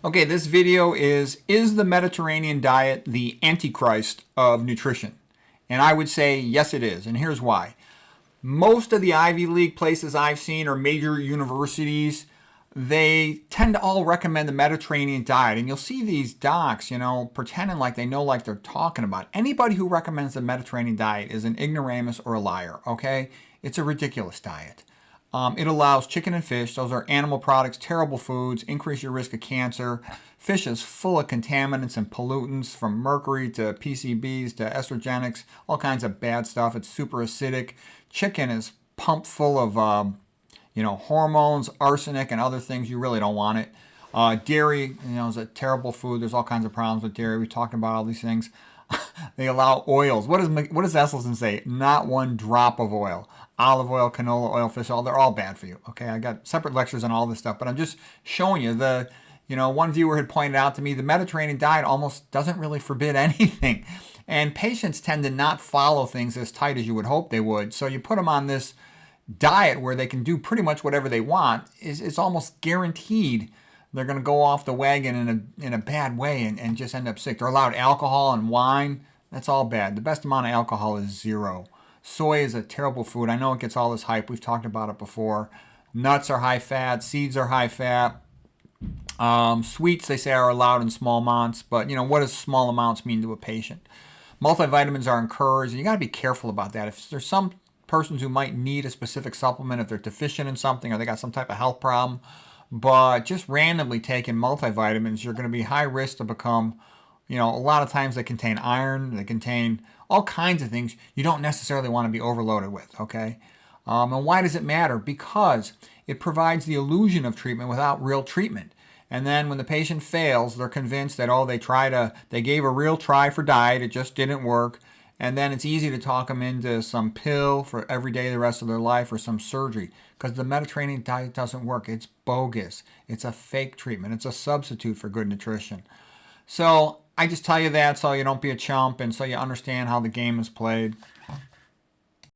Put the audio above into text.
Okay, this video is the Mediterranean diet the antichrist of nutrition? And I would say yes it is, and here's why. Most of the Ivy League places I've seen or major universities, they tend to all recommend the Mediterranean diet. And you'll see these docs, pretending like they know like they're talking about it. Anybody who recommends the Mediterranean diet is an ignoramus or a liar, okay? It's a ridiculous diet. It allows chicken and fish. Those are animal products, terrible foods, increase your risk of cancer. Fish is full of contaminants and pollutants from mercury to PCBs to estrogenics, all kinds of bad stuff. It's super acidic. Chicken is pumped full of, hormones, arsenic, and other things. You really don't want it. Dairy, is a terrible food. There's all kinds of problems with dairy. We talked about all these things. They allow oils. What does Esselstyn say? Not one drop of oil. Olive oil, canola oil, fish oil, they're all bad for you. Okay, I got separate lectures on all this stuff, but I'm just showing you one viewer had pointed out to me the Mediterranean diet almost doesn't really forbid anything. And patients tend to not follow things as tight as you would hope they would. So you put them on this diet where they can do pretty much whatever they want. It's almost guaranteed they're going to go off the wagon in a bad way and just end up sick. They're allowed alcohol and wine. That's all bad. The best amount of alcohol is 0. Soy is a terrible food. I know it gets all this hype. We've talked about it before. Nuts are high fat. Seeds are high fat. Sweets, they say, are allowed in small amounts. But, what does small amounts mean to a patient? Multivitamins are encouraged. And you got to be careful about that. If there's some persons who might need a specific supplement, if they're deficient in something or they got some type of health problem, but just randomly taking multivitamins, you're going to be high risk to become, a lot of times they contain iron, they contain all kinds of things you don't necessarily want to be overloaded with, okay? And why does it matter? Because it provides the illusion of treatment without real treatment. And then when the patient fails, they're convinced that, they gave a real try for diet, it just didn't work. And then it's easy to talk them into some pill for every day the rest of their life or some surgery because the Mediterranean diet doesn't work. It's bogus. It's a fake treatment. It's a substitute for good nutrition. So I just tell you that so you don't be a chump and so you understand how the game is played.